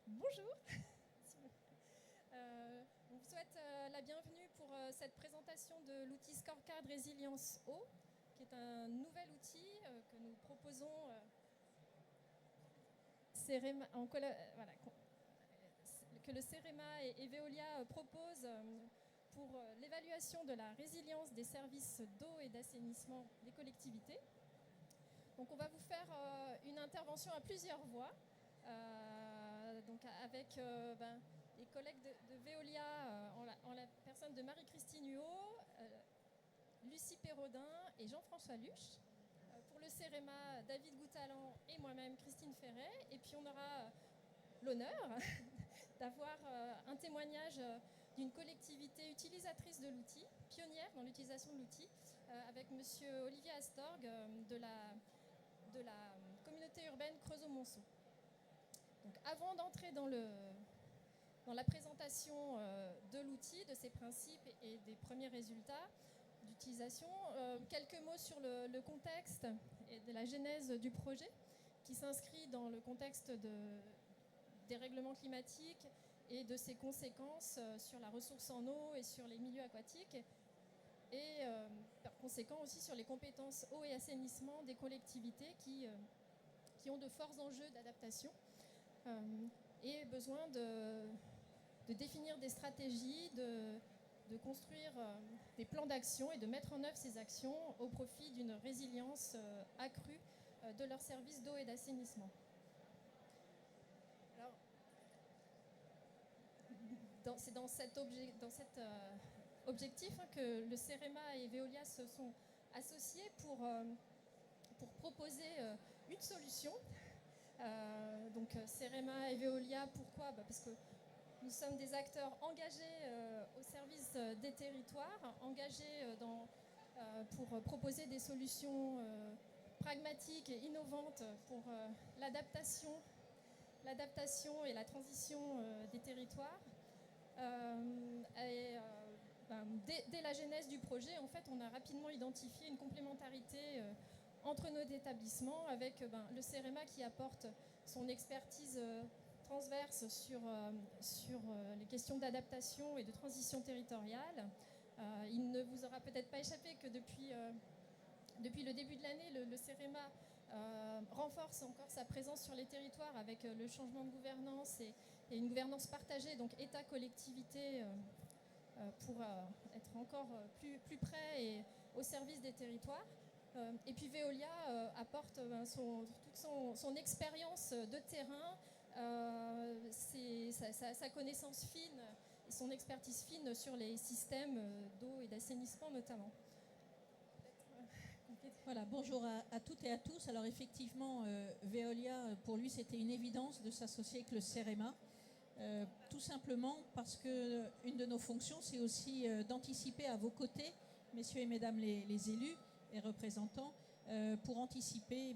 Bonjour. On vous souhaite la bienvenue pour cette présentation de l'outil Scorecard Résilience Eau, qui est un nouvel outil que nous proposons que le CEREMA et Veolia proposent pour l'évaluation de la résilience des services d'eau et d'assainissement des collectivités. Donc on va vous faire une intervention à plusieurs voix. Donc avec les collègues de Veolia en la personne de Marie-Christine Huot, Lucie Perraudin et Jean-François Luche. Pour le CEREMA, David Goutalan et moi-même, Christine Ferret. Et puis on aura l'honneur d'avoir un témoignage d'une collectivité utilisatrice de l'outil, pionnière dans l'utilisation de l'outil, avec monsieur Olivier Astorg de la communauté urbaine Creusot-Monceau. Donc, avant d'entrer dans la présentation de l'outil, de ses principes et des premiers résultats d'utilisation, quelques mots sur le contexte et de la genèse du projet, qui s'inscrit dans le contexte des règlements climatiques et de ses conséquences sur la ressource en eau et sur les milieux aquatiques, et par conséquent aussi sur les compétences eau et assainissement des collectivités qui ont de forts enjeux d'adaptation. Et besoin de définir des stratégies, de construire des plans d'action et de mettre en œuvre ces actions au profit d'une résilience accrue de leurs services d'eau et d'assainissement. Alors, c'est dans cet objectif que le CEREMA et Veolia se sont associés pour proposer une solution. Donc CEREMA et Veolia, pourquoi ? Parce que nous sommes des acteurs engagés au service des territoires, engagés pour proposer des solutions pragmatiques et innovantes pour l'adaptation et la transition des territoires. Dès la genèse du projet, en fait, on a rapidement identifié une complémentarité entre nos établissements, avec le CEREMA qui apporte son expertise transverse sur les questions d'adaptation et de transition territoriale. Il ne vous aura peut-être pas échappé que depuis le début de l'année, le CEREMA renforce encore sa présence sur les territoires avec le changement de gouvernance et une gouvernance partagée, donc État-collectivité, pour être encore plus près et au service des territoires. Et puis Veolia apporte toute son expérience de terrain, sa connaissance fine et son expertise fine sur les systèmes d'eau et d'assainissement notamment. Voilà, bonjour à toutes et à tous. Alors effectivement, Veolia, pour lui, c'était une évidence de s'associer avec le CEREMA. Tout simplement parce qu'une de nos fonctions, c'est aussi d'anticiper à vos côtés, messieurs et mesdames les élus et représentants, pour anticiper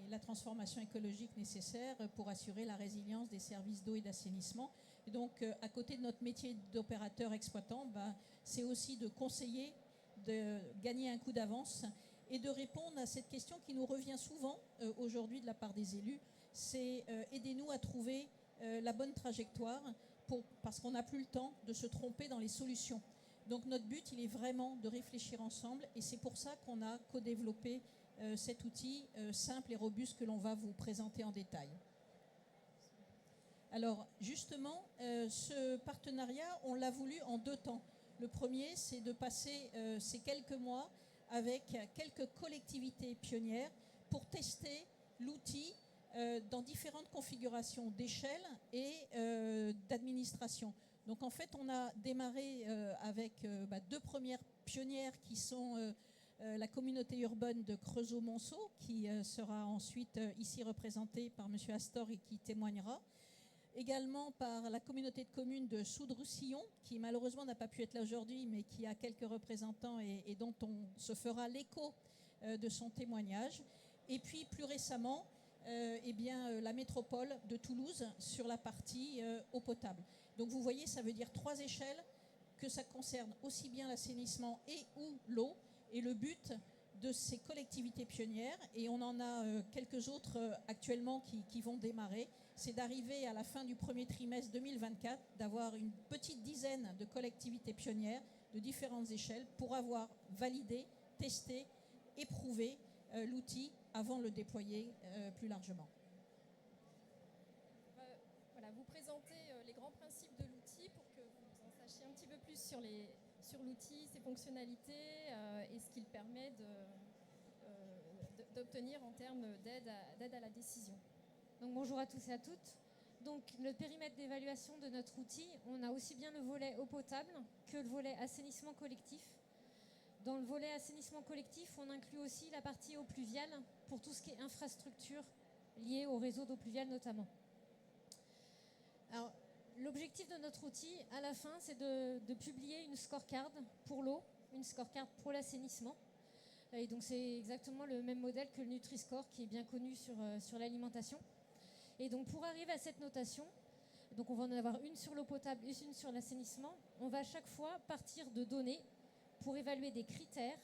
la transformation écologique nécessaire pour assurer la résilience des services d'eau et d'assainissement. Et donc, à côté de notre métier d'opérateur exploitant, c'est aussi de conseiller, de gagner un coup d'avance et de répondre à cette question qui nous revient souvent aujourd'hui de la part des élus, c'est aidez-nous à trouver la bonne trajectoire parce qu'on n'a plus le temps de se tromper dans les solutions. Donc notre but, il est vraiment de réfléchir ensemble et c'est pour ça qu'on a co-développé cet outil simple et robuste que l'on va vous présenter en détail. Alors justement, ce partenariat, on l'a voulu en 2 temps. Le premier, c'est de passer ces quelques mois avec quelques collectivités pionnières pour tester l'outil dans différentes configurations d'échelle et d'administration. Donc en fait, on a démarré avec 2 premières pionnières qui sont la communauté urbaine de Creusot-Monceau, qui sera ensuite ici représentée par M. Astor et qui témoignera. Également par la communauté de communes de Soudre-Roussillon, qui malheureusement n'a pas pu être là aujourd'hui, mais qui a quelques représentants et dont on se fera l'écho de son témoignage. Et puis plus récemment, la métropole de Toulouse sur la partie eau potable. Donc vous voyez, ça veut dire 3 échelles, que ça concerne aussi bien l'assainissement et ou l'eau. Et le but de ces collectivités pionnières, et on en a quelques autres actuellement qui vont démarrer, c'est d'arriver à la fin du premier trimestre 2024, d'avoir une petite dizaine de collectivités pionnières de différentes échelles pour avoir validé, testé, éprouvé l'outil avant de le déployer plus largement. Voilà, vous présentez les grands principes de l'outil pour que vous en sachiez un petit peu plus sur l'outil, ses fonctionnalités et ce qu'il permet d'obtenir en termes d'aide à la décision. Donc bonjour à tous et à toutes. Donc le périmètre d'évaluation de notre outil, on a aussi bien le volet eau potable que le volet assainissement collectif. Dans le volet assainissement collectif, on inclut aussi la partie eau pluviale pour tout ce qui est infrastructure liée au réseau d'eau pluviale notamment. Alors, l'objectif de notre outil, à la fin, c'est de publier une scorecard pour l'eau, une scorecard pour l'assainissement. Et donc, c'est exactement le même modèle que le Nutri-Score qui est bien connu sur l'alimentation. Et donc, pour arriver à cette notation, donc on va en avoir une sur l'eau potable et une sur l'assainissement, on va à chaque fois partir de données pour évaluer des critères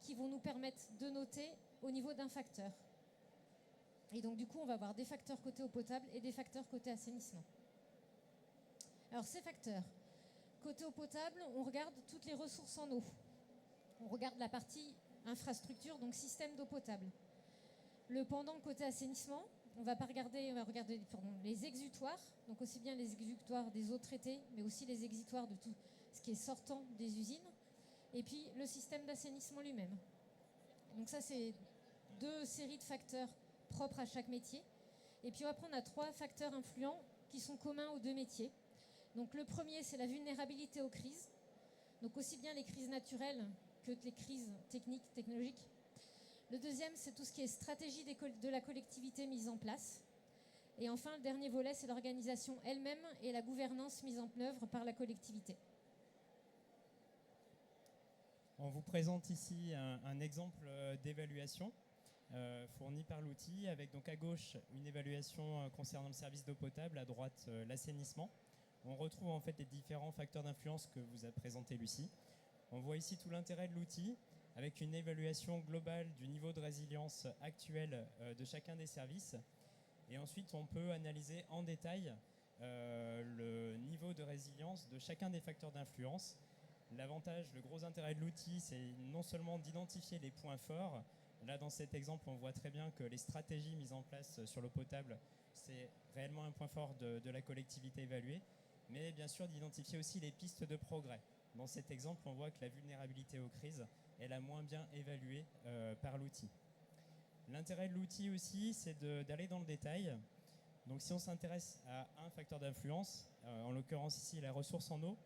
qui vont nous permettre de noter au niveau d'un facteur. Et donc, du coup, on va avoir des facteurs côté eau potable et des facteurs côté assainissement. Alors ces facteurs, côté eau potable, on regarde toutes les ressources en eau. On regarde la partie infrastructure, donc système d'eau potable. Le pendant côté assainissement, on va regarder les exutoires, donc aussi bien les exutoires des eaux traitées, mais aussi les exutoires de tout ce qui est sortant des usines, et puis le système d'assainissement lui-même. Donc ça, c'est 2 séries de facteurs propres à chaque métier. Et puis après, on a 3 facteurs influents qui sont communs aux 2 métiers. Donc le premier, c'est la vulnérabilité aux crises, donc aussi bien les crises naturelles que les crises techniques, technologiques. Le deuxième, c'est tout ce qui est stratégie de la collectivité mise en place. Et enfin, le dernier volet, c'est l'organisation elle-même et la gouvernance mise en œuvre par la collectivité. On vous présente ici un exemple d'évaluation fourni par l'outil, avec donc à gauche une évaluation concernant le service d'eau potable, à droite l'assainissement. On retrouve en fait les différents facteurs d'influence que vous a présenté Lucie. On voit ici tout l'intérêt de l'outil avec une évaluation globale du niveau de résilience actuel de chacun des services. Et ensuite, on peut analyser en détail le niveau de résilience de chacun des facteurs d'influence. L'avantage, le gros intérêt de l'outil, c'est non seulement d'identifier les points forts. Là, dans cet exemple, on voit très bien que les stratégies mises en place sur l'eau potable, c'est réellement un point fort de la collectivité évaluée, mais bien sûr d'identifier aussi les pistes de progrès. Dans cet exemple, on voit que la vulnérabilité aux crises est la moins bien évaluée par l'outil. L'intérêt de l'outil aussi, c'est d'aller dans le détail. Donc si on s'intéresse à un facteur d'influence, en l'occurrence ici la ressource en eau,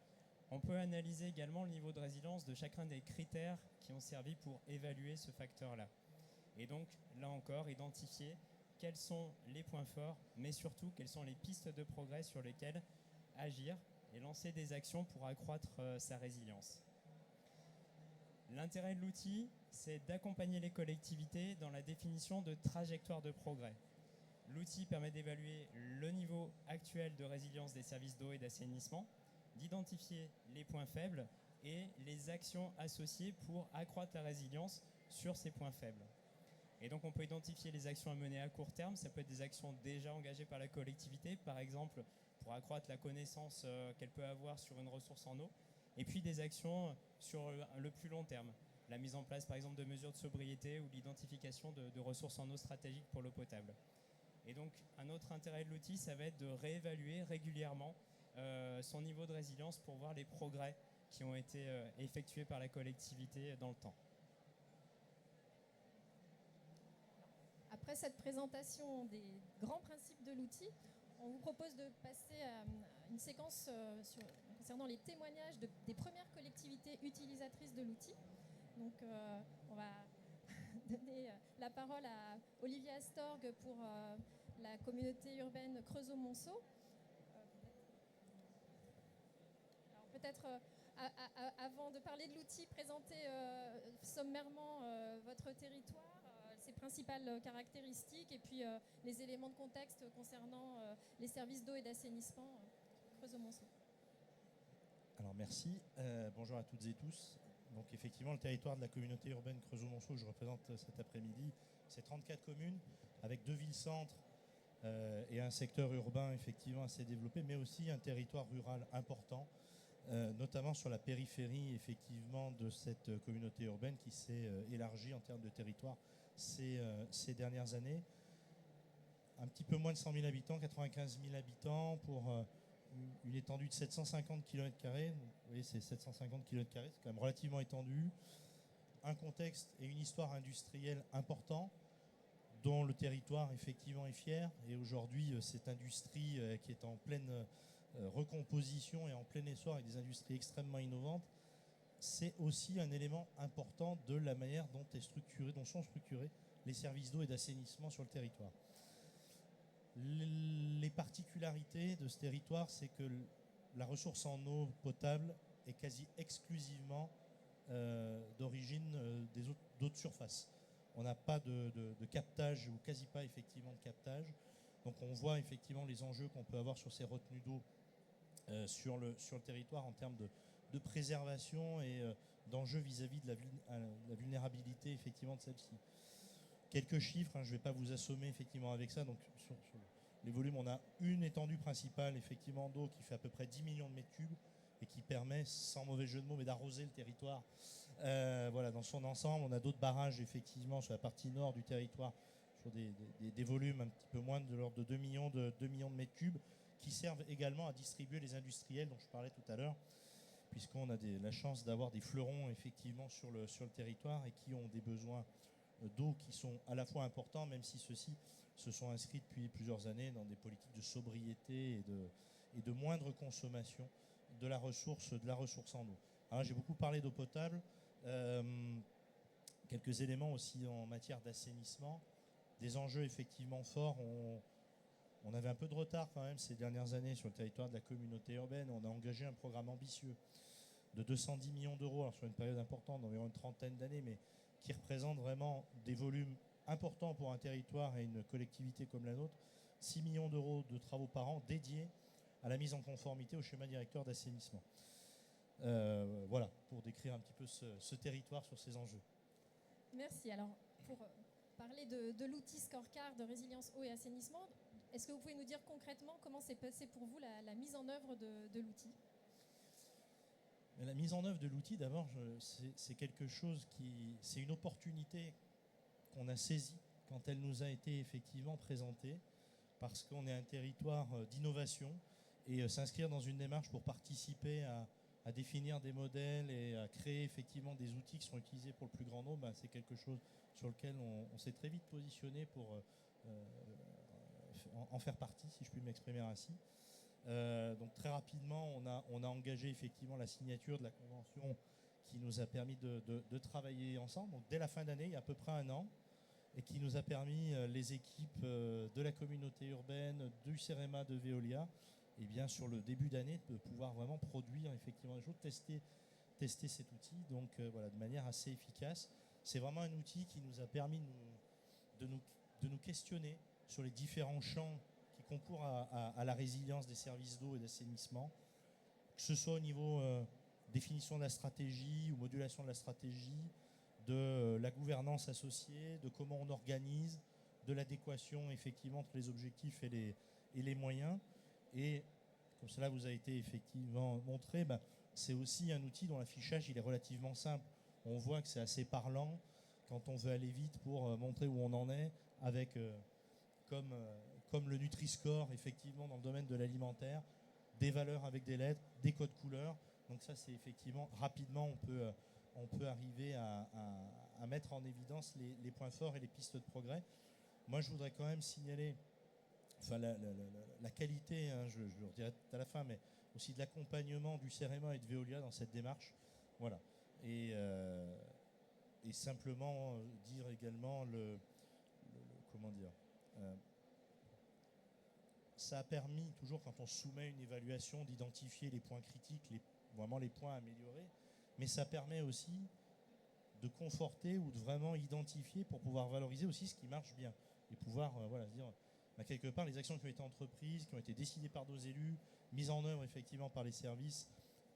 on peut analyser également le niveau de résilience de chacun des critères qui ont servi pour évaluer ce facteur-là. Et donc, là encore, identifier quels sont les points forts, mais surtout quelles sont les pistes de progrès sur lesquelles agir et lancer des actions pour accroître sa résilience. L'intérêt de l'outil, c'est d'accompagner les collectivités dans la définition de trajectoires de progrès. L'outil permet d'évaluer le niveau actuel de résilience des services d'eau et d'assainissement, d'identifier les points faibles et les actions associées pour accroître la résilience sur ces points faibles. Et donc on peut identifier les actions à mener à court terme, ça peut être des actions déjà engagées par la collectivité, par exemple pour accroître la connaissance qu'elle peut avoir sur une ressource en eau, et puis des actions sur le plus long terme, la mise en place par exemple de mesures de sobriété ou l'identification de ressources en eau stratégiques pour l'eau potable. Et donc un autre intérêt de l'outil, ça va être de réévaluer régulièrement son niveau de résilience pour voir les progrès qui ont été effectués par la collectivité dans le temps. Après cette présentation des grands principes de l'outil, on vous propose de passer à une séquence concernant les témoignages des premières collectivités utilisatrices de l'outil. Donc on va donner la parole à Olivier Astorg pour la communauté urbaine Creusot-Monceau. Alors peut-être avant de parler de l'outil, présenter sommairement votre territoire, ses principales caractéristiques et puis les éléments de contexte concernant les services d'eau et d'assainissement Creusot-Monceau. Alors merci, bonjour à toutes et tous. Donc effectivement, le territoire de la communauté urbaine Creusot-Monceau que je représente cet après-midi, c'est 34 communes avec 2 villes-centres et un secteur urbain effectivement assez développé, mais aussi un territoire rural important, notamment sur la périphérie effectivement de cette communauté urbaine qui s'est élargie en termes de territoire ces dernières années. Un petit peu moins de 100 000 habitants, 95 000 habitants pour une étendue de 750 km². Vous voyez, c'est 750 km², c'est quand même relativement étendu. Un contexte et une histoire industrielle importants, dont le territoire effectivement est fier. Et aujourd'hui, cette industrie qui est en pleine recomposition et en plein essor avec des industries extrêmement innovantes, c'est aussi un élément important de la manière dont sont structurés les services d'eau et d'assainissement sur le territoire. Les particularités de ce territoire, c'est que la ressource en eau potable est quasi exclusivement d'origine d'eau de surface. On n'a pas de captage, ou quasi pas effectivement de captage. Donc on voit effectivement les enjeux qu'on peut avoir sur ces retenues d'eau sur le territoire en termes de préservation et d'enjeux vis-à-vis de la vulnérabilité effectivement de celle-ci. Quelques chiffres, je ne vais pas vous assommer effectivement avec ça. Donc sur les volumes, on a une étendue principale effectivement d'eau qui fait à peu près 10 millions de mètres cubes et qui permet, sans mauvais jeu de mots, mais d'arroser le territoire. Voilà, dans son ensemble, on a d'autres barrages effectivement sur la partie nord du territoire sur des volumes un petit peu moins de l'ordre de 2 millions de mètres cubes qui servent également à distribuer les industriels dont je parlais tout à l'heure, puisqu'on a la chance d'avoir des fleurons effectivement sur le territoire et qui ont des besoins d'eau qui sont à la fois importants, même si ceux-ci se sont inscrits depuis plusieurs années dans des politiques de sobriété et de moindre consommation de la ressource en eau. Alors, j'ai beaucoup parlé d'eau potable. Quelques éléments aussi en matière d'assainissement. Des enjeux effectivement forts. On avait un peu de retard quand même ces dernières années sur le territoire de la communauté urbaine. On a engagé un programme ambitieux de 210 millions d'euros, alors sur une période importante, d'environ une trentaine d'années, mais qui représente vraiment des volumes importants pour un territoire et une collectivité comme la nôtre. 6 millions d'euros de travaux par an dédiés à la mise en conformité au schéma directeur d'assainissement. Voilà, pour décrire un petit peu ce territoire sur ces enjeux. Merci. Alors, pour parler de l'outil Scorecard de résilience eau et assainissement, est-ce que vous pouvez nous dire concrètement comment s'est passée pour vous la mise en œuvre de l'outil ? La mise en œuvre de l'outil, d'abord, c'est quelque chose c'est une opportunité qu'on a saisie quand elle nous a été effectivement présentée, parce qu'on est un territoire d'innovation et s'inscrire dans une démarche pour participer à définir des modèles et à créer effectivement des outils qui seront utilisés pour le plus grand nombre, c'est quelque chose sur lequel on s'est très vite positionné pour en faire partie, si je puis m'exprimer ainsi. Donc très rapidement, on a engagé effectivement la signature de la convention qui nous a permis de travailler ensemble. Donc dès la fin d'année, il y a à peu près un an, et qui nous a permis, les équipes de la communauté urbaine, du CEREMA, de Veolia, et bien sur le début d'année, de pouvoir vraiment produire effectivement des choses, tester cet outil, donc voilà, de manière assez efficace. C'est vraiment un outil qui nous a permis de nous questionner sur les différents champs qui concourent à la résilience des services d'eau et d'assainissement, que ce soit au niveau définition de la stratégie ou modulation de la stratégie, de la gouvernance associée, de comment on organise, de l'adéquation effectivement entre les objectifs et les moyens. Et comme cela vous a été effectivement montré, c'est aussi un outil dont l'affichage il est relativement simple. On voit que c'est assez parlant quand on veut aller vite pour montrer où on en est, avec comme le Nutri-Score effectivement dans le domaine de l'alimentaire, des valeurs avec des lettres, des codes couleurs. Donc ça, c'est effectivement rapidement on peut arriver à mettre en évidence les points forts et les pistes de progrès. Moi, je voudrais quand même signaler la qualité, je le redirai à la fin, mais aussi de l'accompagnement du CEREMA et de Veolia dans cette démarche. Voilà. Et simplement dire également comment dire, ça a permis, toujours quand on soumet une évaluation, d'identifier les points critiques, vraiment les points à améliorer, mais ça permet aussi de conforter ou de vraiment identifier pour pouvoir valoriser aussi ce qui marche bien et pouvoir dire quelque part les actions qui ont été entreprises, qui ont été décidées par nos élus, mises en œuvre effectivement par les services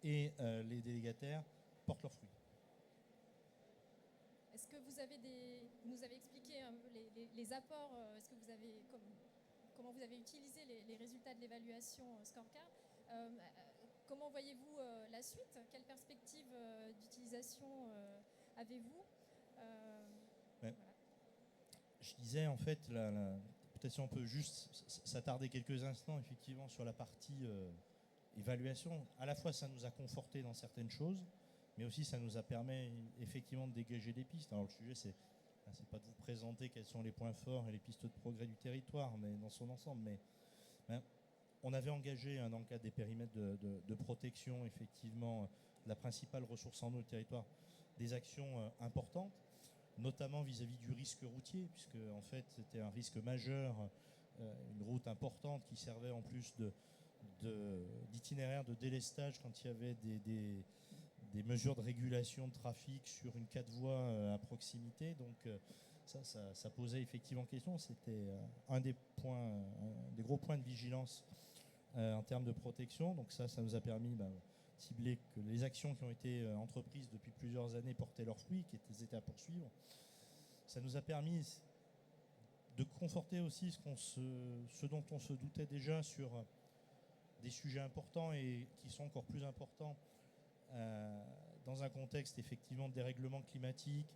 et les délégataires portent leurs fruits. Est-ce que vous nous avez expliqué un peu les apports, est-ce que vous avez comment vous avez utilisé les résultats de l'évaluation Scorecard. Comment voyez-vous la suite? Quelle perspective d'utilisation avez-vous? Ouais. Je disais en fait, peut-être si on peut juste s'attarder quelques instants effectivement sur la partie évaluation. À la fois ça nous a conforté dans certaines choses, mais aussi ça nous a permis effectivement de dégager des pistes. Alors le sujet c'est pas de vous présenter quels sont les points forts et les pistes de progrès du territoire, mais dans son ensemble. Mais on avait engagé dans le cadre des périmètres de protection effectivement la principale ressource en eau du territoire, des actions importantes, notamment vis-à-vis du risque routier, puisque en fait c'était un risque majeur, une route importante qui servait en plus d'itinéraire de délestage quand il y avait des mesures de régulation de trafic sur une 4 voies à proximité. Donc ça posait effectivement question. C'était un des gros points de vigilance en termes de protection. Donc ça nous a permis de cibler que les actions qui ont été entreprises depuis plusieurs années portaient leurs fruits, qui étaient à poursuivre. Ça nous a permis de conforter aussi ce dont on se doutait déjà sur des sujets importants et qui sont encore plus importants dans un contexte effectivement de dérèglement climatique,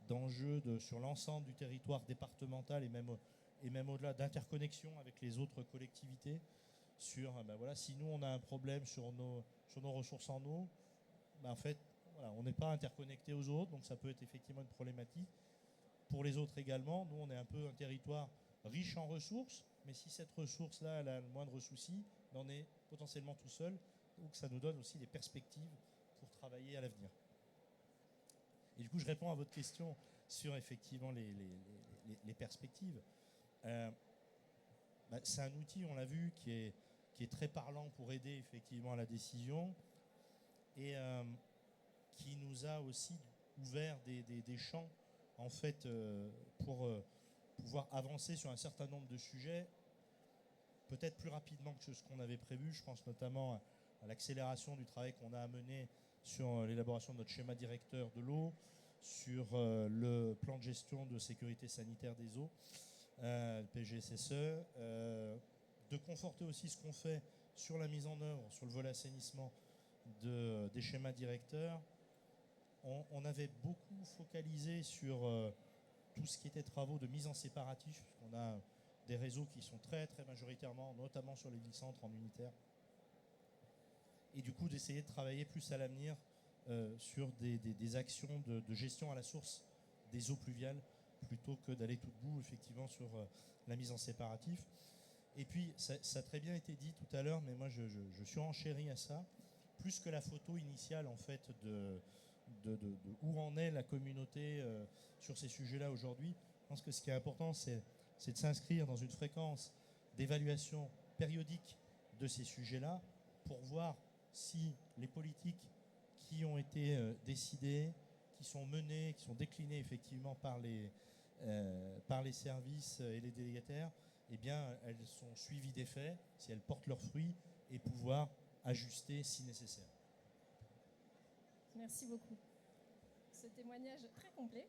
d'enjeux sur l'ensemble du territoire départemental et même au-delà, d'interconnexion avec les autres collectivités. Si nous on a un problème sur nos ressources en eau, en fait on n'est pas interconnecté aux autres, donc ça peut être effectivement une problématique. Pour les autres également, nous on est un peu un territoire riche en ressources, mais si cette ressource-là elle a le moindre souci, on est potentiellement tout seul, donc ça nous donne aussi des perspectives pour travailler à l'avenir. Et du coup je réponds à votre question sur effectivement les perspectives. C'est un outil, on l'a vu, qui est très parlant pour aider effectivement à la décision et qui nous a aussi ouvert des champs en fait pour pouvoir avancer sur un certain nombre de sujets peut-être plus rapidement que ce qu'on avait prévu. Je pense notamment à l'accélération du travail qu'on a à mener sur l'élaboration de notre schéma directeur de l'eau, sur le plan de gestion de sécurité sanitaire des eaux, PGSSE, de conforter aussi ce qu'on fait sur la mise en œuvre, sur le volet assainissement des schémas directeurs. On avait beaucoup focalisé sur tout ce qui était travaux de mise en séparatif, puisqu'on a des réseaux qui sont très très majoritairement, notamment sur les villes-centres en unitaire. Et du coup d'essayer de travailler plus à l'avenir sur des actions de gestion à la source des eaux pluviales, plutôt que d'aller tout debout effectivement sur la mise en séparatif. Et puis ça a très bien été dit tout à l'heure, mais moi je suis enchéri à ça, plus que la photo initiale en fait de où en est la communauté sur ces sujets-là aujourd'hui. Je pense que ce qui est important, c'est de s'inscrire dans une fréquence d'évaluation périodique de ces sujets-là pour voir si les politiques qui ont été décidées, qui sont menées, qui sont déclinées effectivement par les services et les délégataires, eh bien, elles sont suivies des faits, si elles portent leurs fruits, et pouvoir ajuster si nécessaire. Merci beaucoup. Ce témoignage très complet.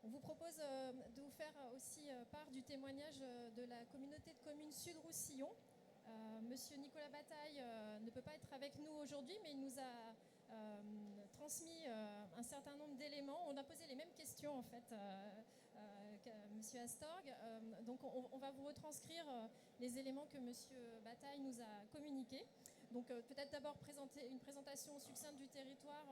On vous propose de vous faire aussi part du témoignage de la communauté de communes Sud-Roussillon. Monsieur Nicolas Bataille ne peut pas être avec nous aujourd'hui, mais il nous a transmis un certain nombre d'éléments. On a posé les mêmes questions en fait qu'à Monsieur Astorg. Donc on va vous retranscrire les éléments que Monsieur Bataille nous a communiqués. Donc peut-être d'abord présenter une présentation succincte du territoire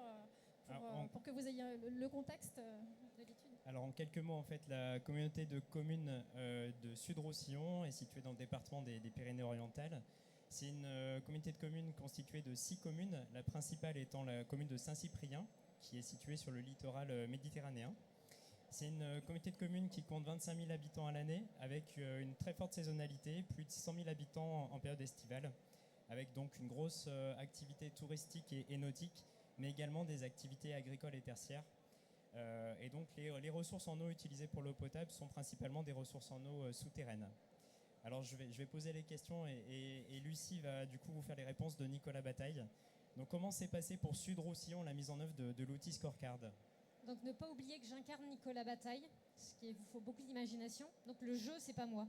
pour que vous ayez le contexte de l'étude. Alors en quelques mots, en fait, la communauté de communes de Sud-Roussillon est située dans le département des Pyrénées-Orientales. C'est une communauté de communes constituée de 6 communes, la principale étant la commune de Saint-Cyprien, qui est située sur le littoral méditerranéen. C'est une communauté de communes qui compte 25 000 habitants à l'année, avec une très forte saisonnalité, plus de 100 000 habitants en période estivale, avec donc une grosse activité touristique et nautique, mais également des activités agricoles et tertiaires. Et donc les ressources en eau utilisées pour l'eau potable sont principalement des ressources en eau souterraines. Alors je vais poser les questions et Lucie va du coup vous faire les réponses de Nicolas Bataille. Donc comment s'est passé pour Sud-Roussillon la mise en œuvre de l'outil Scorecard? Donc ne pas oublier que j'incarne Nicolas Bataille, ce qui vous faut beaucoup d'imagination. Donc le jeu, c'est pas moi.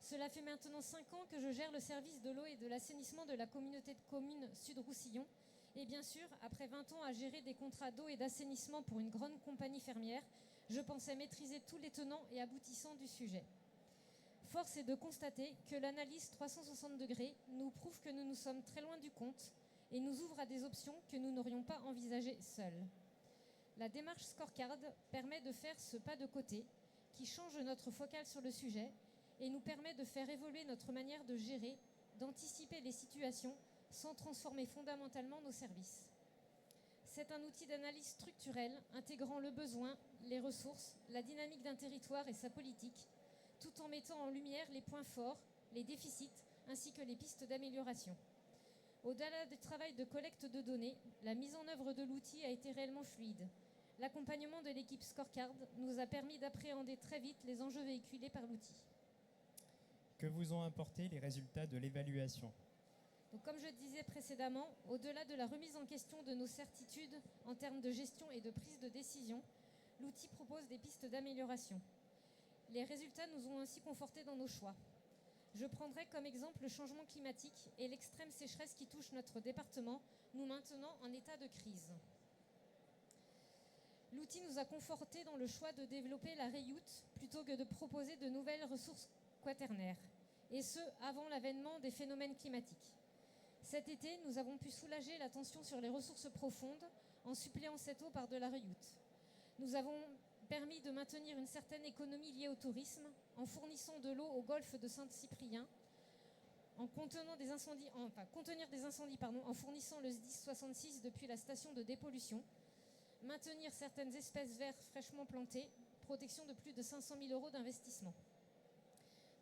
Cela fait maintenant 5 ans que je gère le service de l'eau et de l'assainissement de la communauté de communes Sud-Roussillon. Et bien sûr, après 20 ans à gérer des contrats d'eau et d'assainissement pour une grande compagnie fermière, je pensais maîtriser tous les tenants et aboutissants du sujet. Force est de constater que l'analyse 360 degrés nous prouve que nous nous sommes très loin du compte et nous ouvre à des options que nous n'aurions pas envisagées seuls. La démarche Scorecard permet de faire ce pas de côté qui change notre focale sur le sujet et nous permet de faire évoluer notre manière de gérer, d'anticiper les situations sans transformer fondamentalement nos services. C'est un outil d'analyse structurelle intégrant le besoin, les ressources, la dynamique d'un territoire et sa politique, tout en mettant en lumière les points forts, les déficits, ainsi que les pistes d'amélioration. Au-delà du travail de collecte de données, la mise en œuvre de l'outil a été réellement fluide. L'accompagnement de l'équipe Scorecard nous a permis d'appréhender très vite les enjeux véhiculés par l'outil. Que vous ont apporté les résultats de l'évaluation ? Donc, comme je le disais précédemment, au-delà de la remise en question de nos certitudes en termes de gestion et de prise de décision, l'outil propose des pistes d'amélioration. Les résultats nous ont ainsi confortés dans nos choix. Je prendrai comme exemple le changement climatique et l'extrême sécheresse qui touche notre département, nous maintenant en état de crise. L'outil nous a confortés dans le choix de développer la reuse plutôt que de proposer de nouvelles ressources quaternaires, et ce, avant l'avènement des phénomènes climatiques. Cet été, nous avons pu soulager la tension sur les ressources profondes en suppléant cette eau par de la reuse. Nous avons permis de maintenir une certaine économie liée au tourisme en fournissant de l'eau au golfe de Saint-Cyprien, en contenir des incendies en fournissant le SDIS 66 depuis la station de dépollution, maintenir certaines espèces vertes fraîchement plantées, protection de plus de 500 000 € d'investissement.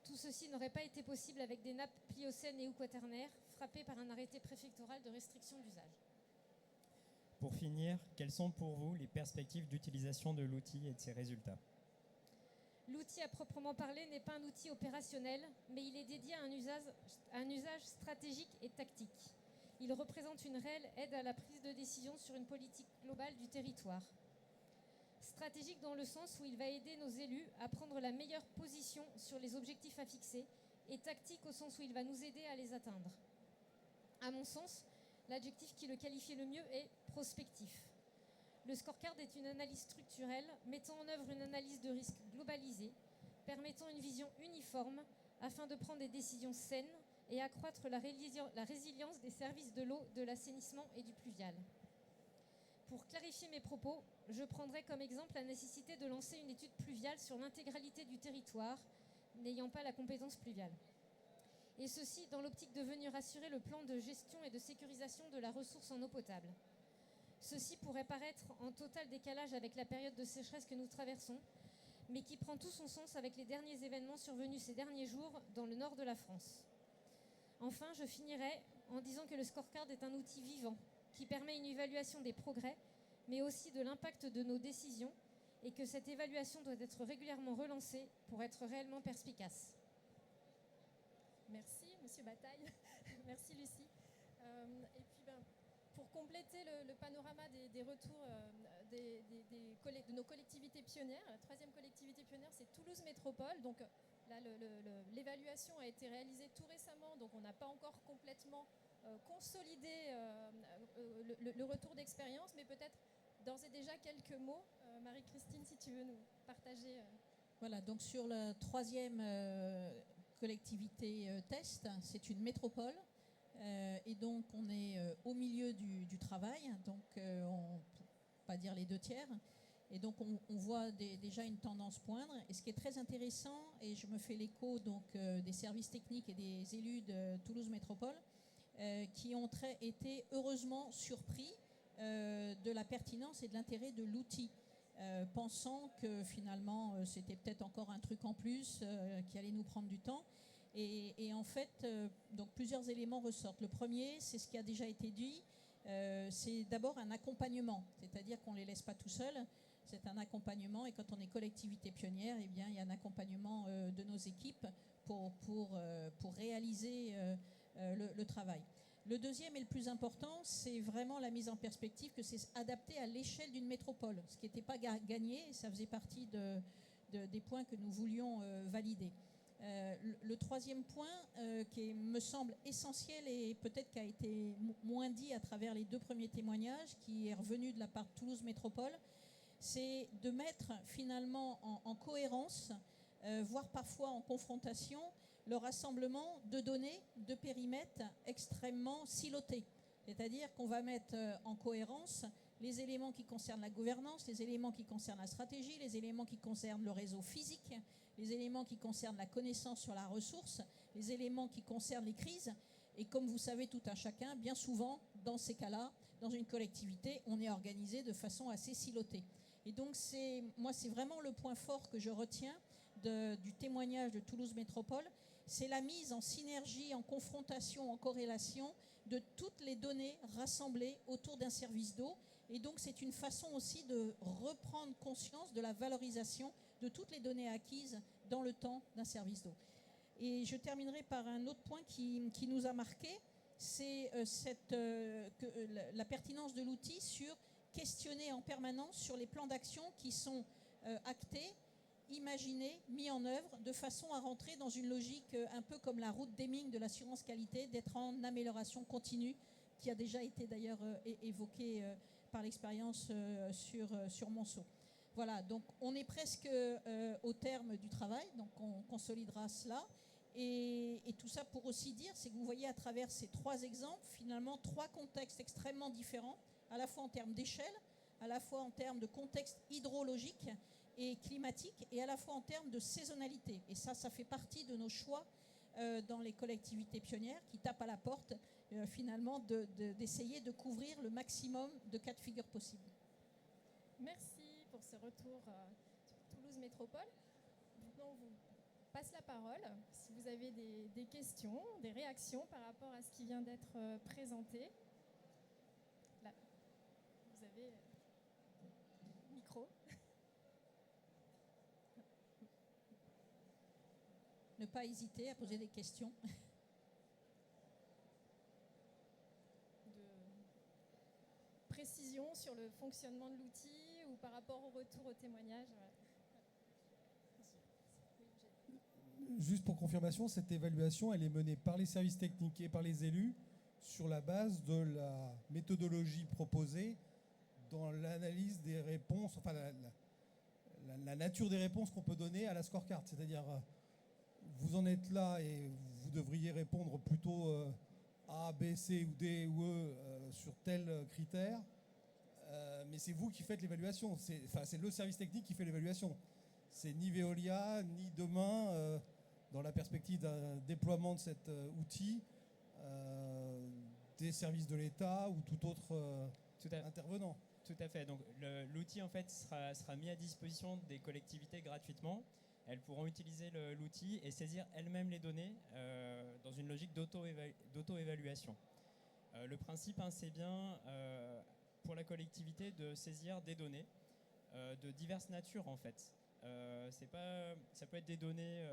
Tout ceci n'aurait pas été possible avec des nappes pliocènes et ou quaternaires frappées par un arrêté préfectoral de restriction d'usage. Pour finir, quelles sont pour vous les perspectives d'utilisation de l'outil et de ses résultats ? L'outil à proprement parler n'est pas un outil opérationnel, mais il est dédié à un usage stratégique et tactique. Il représente une réelle aide à la prise de décision sur une politique globale du territoire. Stratégique dans le sens où il va aider nos élus à prendre la meilleure position sur les objectifs à fixer, et tactique au sens où il va nous aider à les atteindre. À mon sens, l'adjectif qui le qualifie le mieux est prospectif. Le scorecard est une analyse structurelle mettant en œuvre une analyse de risque globalisée, permettant une vision uniforme afin de prendre des décisions saines et accroître la résilience des services de l'eau, de l'assainissement et du pluvial. Pour clarifier mes propos, je prendrai comme exemple la nécessité de lancer une étude pluviale sur l'intégralité du territoire, n'ayant pas la compétence pluviale. Et ceci dans l'optique de venir assurer le plan de gestion et de sécurisation de la ressource en eau potable. Ceci pourrait paraître en total décalage avec la période de sécheresse que nous traversons, mais qui prend tout son sens avec les derniers événements survenus ces derniers jours dans le nord de la France. Enfin, je finirai en disant que le scorecard est un outil vivant qui permet une évaluation des progrès, mais aussi de l'impact de nos décisions, et que cette évaluation doit être régulièrement relancée pour être réellement perspicace. Merci, Monsieur Bataille. Merci, Lucie. Et puis, pour compléter le panorama des retours de nos collectivités pionnières, la troisième collectivité pionnière, c'est Toulouse Métropole. Donc là, l'évaluation a été réalisée tout récemment, donc on n'a pas encore complètement consolidé le retour d'expérience, mais peut-être d'ores et déjà quelques mots. Marie-Christine, si tu veux nous partager. Voilà, donc sur la troisième collectivité test, c'est une métropole. Et donc on est au milieu du travail, donc on ne peut pas dire les 2/3. Et donc on voit déjà une tendance poindre. Et ce qui est très intéressant, et je me fais l'écho donc des services techniques et des élus de Toulouse Métropole, qui ont été heureusement surpris de la pertinence et de l'intérêt de l'outil, pensant que finalement c'était peut-être encore un truc en plus qui allait nous prendre du temps. Et en fait, donc plusieurs éléments ressortent. Le premier, c'est ce qui a déjà été dit, c'est d'abord un accompagnement, c'est-à-dire qu'on ne les laisse pas tout seuls, c'est un accompagnement, et quand on est collectivité pionnière, eh bien, il y a un accompagnement de nos équipes pour réaliser le travail. Le deuxième et le plus important, c'est vraiment la mise en perspective que c'est adapté à l'échelle d'une métropole, ce qui n'était pas gagné, et ça faisait partie des points que nous voulions valider. Le troisième point qui me semble essentiel et peut-être qui a été moins dit à travers les 2 premiers témoignages, qui est revenu de la part de Toulouse Métropole, c'est de mettre finalement en cohérence, voire parfois en confrontation, le rassemblement de données, de périmètres extrêmement silotés. C'est-à-dire qu'on va mettre en cohérence les éléments qui concernent la gouvernance, les éléments qui concernent la stratégie, les éléments qui concernent le réseau physique, les éléments qui concernent la connaissance sur la ressource, les éléments qui concernent les crises. Et comme vous savez tout un chacun, bien souvent, dans ces cas-là, dans une collectivité, on est organisé de façon assez silotée. Et donc, c'est vraiment le point fort que je retiens du témoignage de Toulouse Métropole, c'est la mise en synergie, en confrontation, en corrélation de toutes les données rassemblées autour d'un service d'eau. Et donc, c'est une façon aussi de reprendre conscience de la valorisation de toutes les données acquises dans le temps d'un service d'eau. Et je terminerai par un autre point qui nous a marqué, c'est la pertinence de l'outil sur questionner en permanence sur les plans d'action qui sont actés, imaginés, mis en œuvre, de façon à rentrer dans une logique un peu comme la route Deming de l'assurance qualité, d'être en amélioration continue, qui a déjà été d'ailleurs évoquée par l'expérience sur Monceau. Voilà, donc on est presque au terme du travail, donc on consolidera cela. Et tout ça pour aussi dire, c'est que vous voyez à travers ces 3 exemples, finalement 3 contextes extrêmement différents, à la fois en termes d'échelle, à la fois en termes de contexte hydrologique et climatique, et à la fois en termes de saisonnalité. Et ça fait partie de nos choix dans les collectivités pionnières qui tapent à la porte, finalement, d'essayer de couvrir le maximum de cas de figure possibles. Merci pour ce retour sur Toulouse Métropole. Maintenant, on vous passe la parole. Si vous avez des questions, des réactions par rapport à ce qui vient d'être présenté. Là, vous avez le micro. Ne pas hésiter à poser des questions. De précision sur le fonctionnement de l'outil ou par rapport au retour au témoignage. Juste pour confirmation, cette évaluation, elle est menée par les services techniques et par les élus sur la base de la méthodologie proposée dans l'analyse des réponses, enfin la nature des réponses qu'on peut donner à la scorecard. C'est-à-dire, vous en êtes là et vous devriez répondre plutôt A, B, C ou D ou E sur tel critère, mais c'est vous qui faites l'évaluation. C'est le service technique qui fait l'évaluation. C'est ni Veolia, ni demain, dans la perspective d'un déploiement de cet outil, des services de l'État ou tout autre intervenant. Tout à fait. Donc l'outil en fait sera mis à disposition des collectivités gratuitement. Elles pourront utiliser l'outil et saisir elles-mêmes les données dans une logique d'auto-évaluation. Le principe, c'est bien pour la collectivité de saisir des données de diverses natures en fait. Ça peut être des données,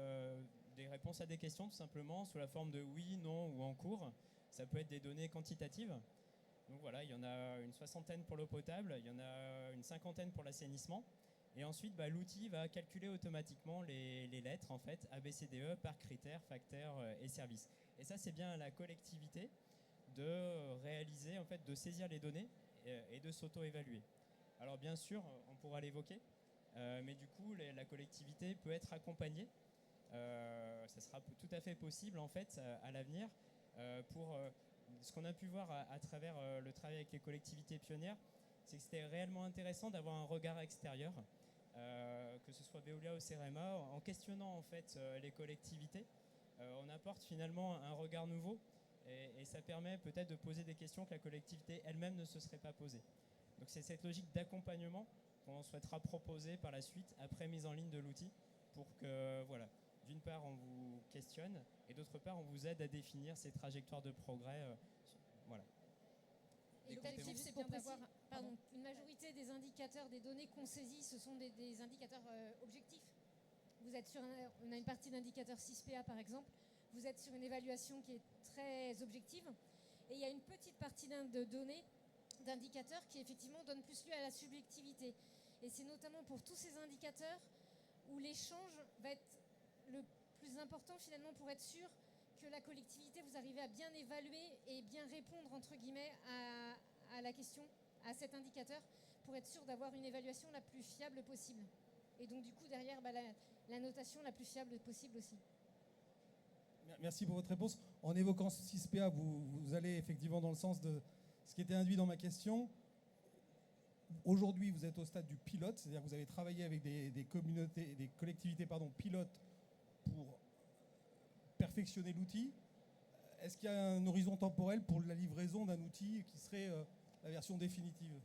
des réponses à des questions tout simplement sous la forme de oui, non ou en cours. Ça peut être des données quantitatives. Donc voilà, il y en a une 60aine pour l'eau potable, il y en a une 50aine pour l'assainissement. Et ensuite, l'outil va calculer automatiquement les lettres en fait, A, B, C, D, E par critères, facteurs et services. Et ça, c'est bien à la collectivité de réaliser, en fait, de saisir les données et de s'auto-évaluer. Alors bien sûr, on pourra l'évoquer, mais du coup, la collectivité peut être accompagnée. Ça sera tout à fait possible en fait à l'avenir pour ce qu'on a pu voir à travers le travail avec les collectivités pionnières, c'est que c'était réellement intéressant d'avoir un regard extérieur, que ce soit Veolia ou CEREMA, en questionnant en fait les collectivités. On apporte finalement un regard nouveau et ça permet peut-être de poser des questions que la collectivité elle-même ne se serait pas posée. Donc c'est cette logique d'accompagnement qu'on souhaitera proposer par la suite après mise en ligne de l'outil pour que, voilà, d'une part on vous questionne et d'autre part on vous aide à définir ces trajectoires de progrès. Voilà. Et l'objectif, c'est bien d'avoir une majorité des indicateurs, des données qu'on saisit, ce sont des indicateurs objectifs. Vous êtes on a une partie d'indicateurs 6PA par exemple, vous êtes sur une évaluation qui est très objective, et il y a une petite partie de données, d'indicateurs qui effectivement donnent plus lieu à la subjectivité. Et c'est notamment pour tous ces indicateurs où l'échange va être le plus plus important finalement pour être sûr que la collectivité, vous arrivez à bien évaluer et bien répondre entre guillemets à la question, à cet indicateur, pour être sûr d'avoir une évaluation la plus fiable possible. Et donc du coup derrière la notation la plus fiable possible aussi. Merci pour votre réponse. En évoquant 6PA, vous allez effectivement dans le sens de ce qui était induit dans ma question. Aujourd'hui, vous êtes au stade du pilote, c'est-à-dire que vous avez travaillé avec des communautés, des collectivités pilotes pour perfectionner l'outil. Est-ce qu'il y a un horizon temporel pour la livraison d'un outil qui serait la version définitive ?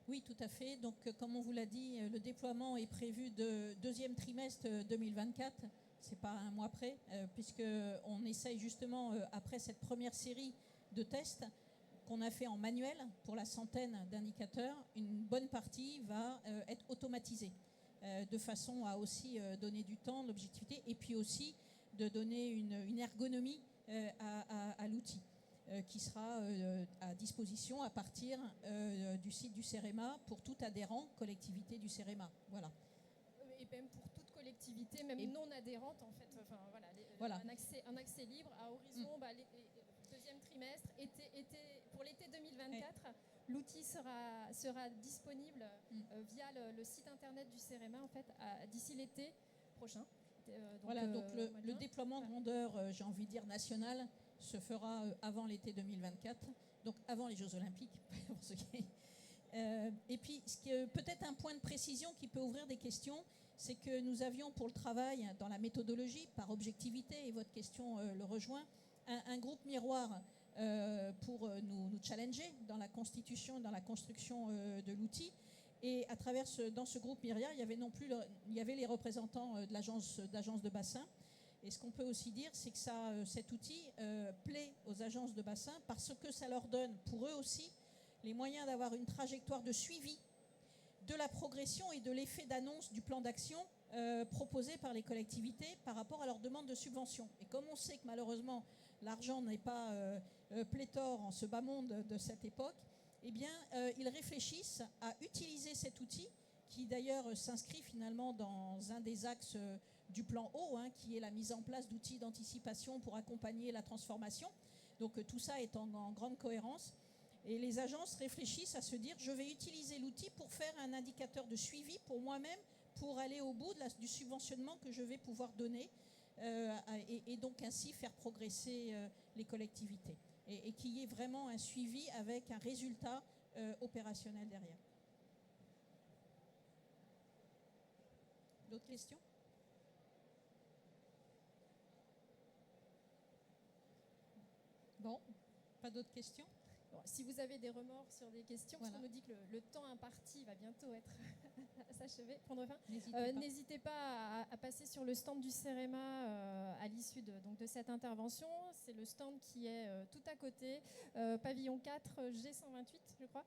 Oui, tout à fait. Donc, comme on vous l'a dit, le déploiement est prévu de deuxième trimestre 2024. C'est pas un mois près, puisqu'on essaye justement, après cette première série de tests qu'on a fait en manuel pour la centaine d'indicateurs, une bonne partie va être automatisée, de façon à aussi donner du temps, de l'objectivité, et puis aussi de donner une ergonomie à l'outil. Qui sera à disposition à partir du site du CEREMA pour tout adhérent collectivité du CEREMA. Voilà. Et même pour toute collectivité, même non adhérente, en fait. Enfin, voilà. Un accès libre à horizon, deuxième trimestre, pour l'été 2024. L'outil sera disponible via le site internet du CEREMA, en fait, d'ici l'été prochain. Donc le déploiement grandeur, j'ai envie de dire national, se fera avant l'été 2024, donc avant les Jeux Olympiques. Pour ceux qui... et puis, peut-être un point de précision qui peut ouvrir des questions, c'est que nous avions pour le travail dans la méthodologie, par objectivité, et votre question le rejoint, un groupe miroir pour nous challenger dans la constitution, dans la construction de l'outil. Et dans ce groupe miroir, il y avait les représentants de l'agence de bassin. Et ce qu'on peut aussi dire, c'est que cet outil plaît aux agences de bassin parce que ça leur donne, pour eux aussi, les moyens d'avoir une trajectoire de suivi de la progression et de l'effet d'annonce du plan d'action proposé par les collectivités par rapport à leur demande de subvention. Et comme on sait que malheureusement, l'argent n'est pas pléthore en ce bas monde de cette époque, eh bien, ils réfléchissent à utiliser cet outil qui d'ailleurs s'inscrit finalement dans un des axes du plan haut, qui est la mise en place d'outils d'anticipation pour accompagner la transformation. Donc tout ça est en grande cohérence. Et les agences réfléchissent à se dire, je vais utiliser l'outil pour faire un indicateur de suivi pour moi-même, pour aller au bout du subventionnement que je vais pouvoir donner et donc ainsi faire progresser les collectivités. Et qu'il y ait vraiment un suivi avec un résultat opérationnel derrière. D'autres questions ? Bon, pas d'autres questions ? Bon, si vous avez des remords sur des questions, voilà. Parce qu'on nous dit que le temps imparti va bientôt être s'achever, prendre fin. N'hésitez pas à passer sur le stand du CEREMA à l'issue de cette intervention. C'est le stand qui est tout à côté, pavillon 4, G128, je crois.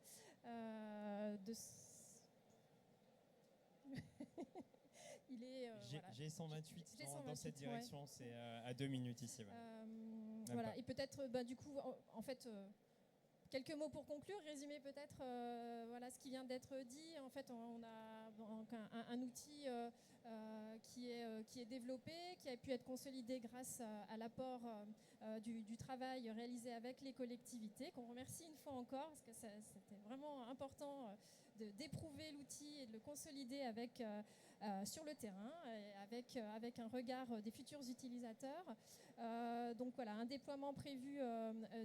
Il est G128 dans cette direction, ouais. C'est à 2 minutes ici. Voilà. Et peut-être, du coup, en fait, quelques mots pour conclure, résumer peut-être ce qui vient d'être dit. En fait, on a un outil qui est développé, qui a pu être consolidé grâce à l'apport du travail réalisé avec les collectivités, qu'on remercie une fois encore, parce que c'était vraiment important d'éprouver l'outil et de le consolider sur le terrain, avec un regard des futurs utilisateurs. Donc voilà, un déploiement prévu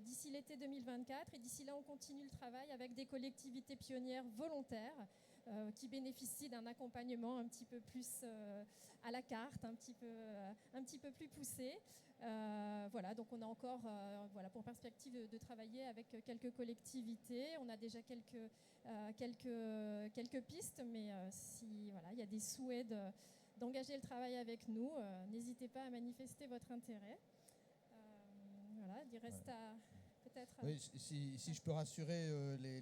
d'ici l'été 2024, et d'ici là on continue le travail avec des collectivités pionnières volontaires qui bénéficient d'un accompagnement un petit peu plus à la carte, un petit peu plus poussé. Voilà, donc on a encore pour perspective de travailler avec quelques collectivités. On a déjà quelques pistes, mais si il y a des souhaits d'engager le travail avec nous, n'hésitez pas à manifester votre intérêt. Il reste à peut-être... Oui, si je peux rassurer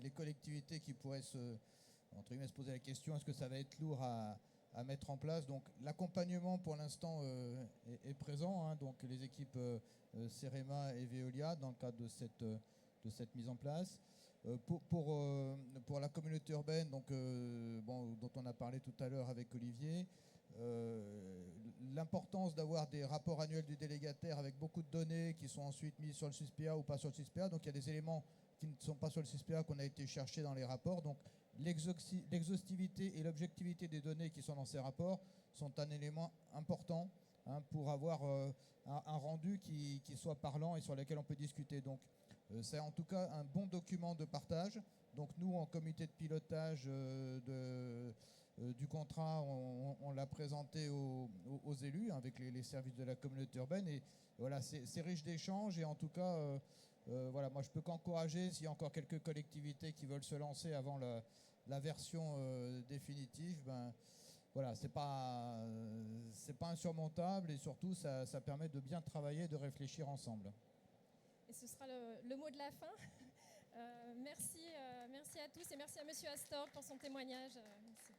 les collectivités qui pourraient se poser la question, est-ce que ça va être lourd à mettre en place? Donc l'accompagnement pour l'instant est présent, donc les équipes CEREMA et Veolia dans le cadre de cette mise en place. Pour la communauté urbaine, dont on a parlé tout à l'heure avec Olivier, l'importance d'avoir des rapports annuels du délégataire avec beaucoup de données qui sont ensuite mises sur le SUSPA ou pas sur le SUSPA. Donc il y a des éléments qui ne sont pas sur le SUSPA qu'on a été chercher dans les rapports. Donc l'exhaustivité et l'objectivité des données qui sont dans ces rapports sont un élément important pour avoir un rendu qui soit parlant et sur lequel on peut discuter. Donc c'est en tout cas un bon document de partage. Donc nous, en comité de pilotage du contrat, on l'a présenté aux élus avec les services de la communauté urbaine. Et voilà, c'est riche d'échanges. Et en tout cas, voilà, moi je peux qu'encourager, s'il y a encore quelques collectivités qui veulent se lancer avant la version définitive, ben voilà, c'est pas insurmontable et surtout ça permet de bien travailler, de réfléchir ensemble. Et ce sera le mot de la fin. Merci à tous et merci à Monsieur Astor pour son témoignage. Merci.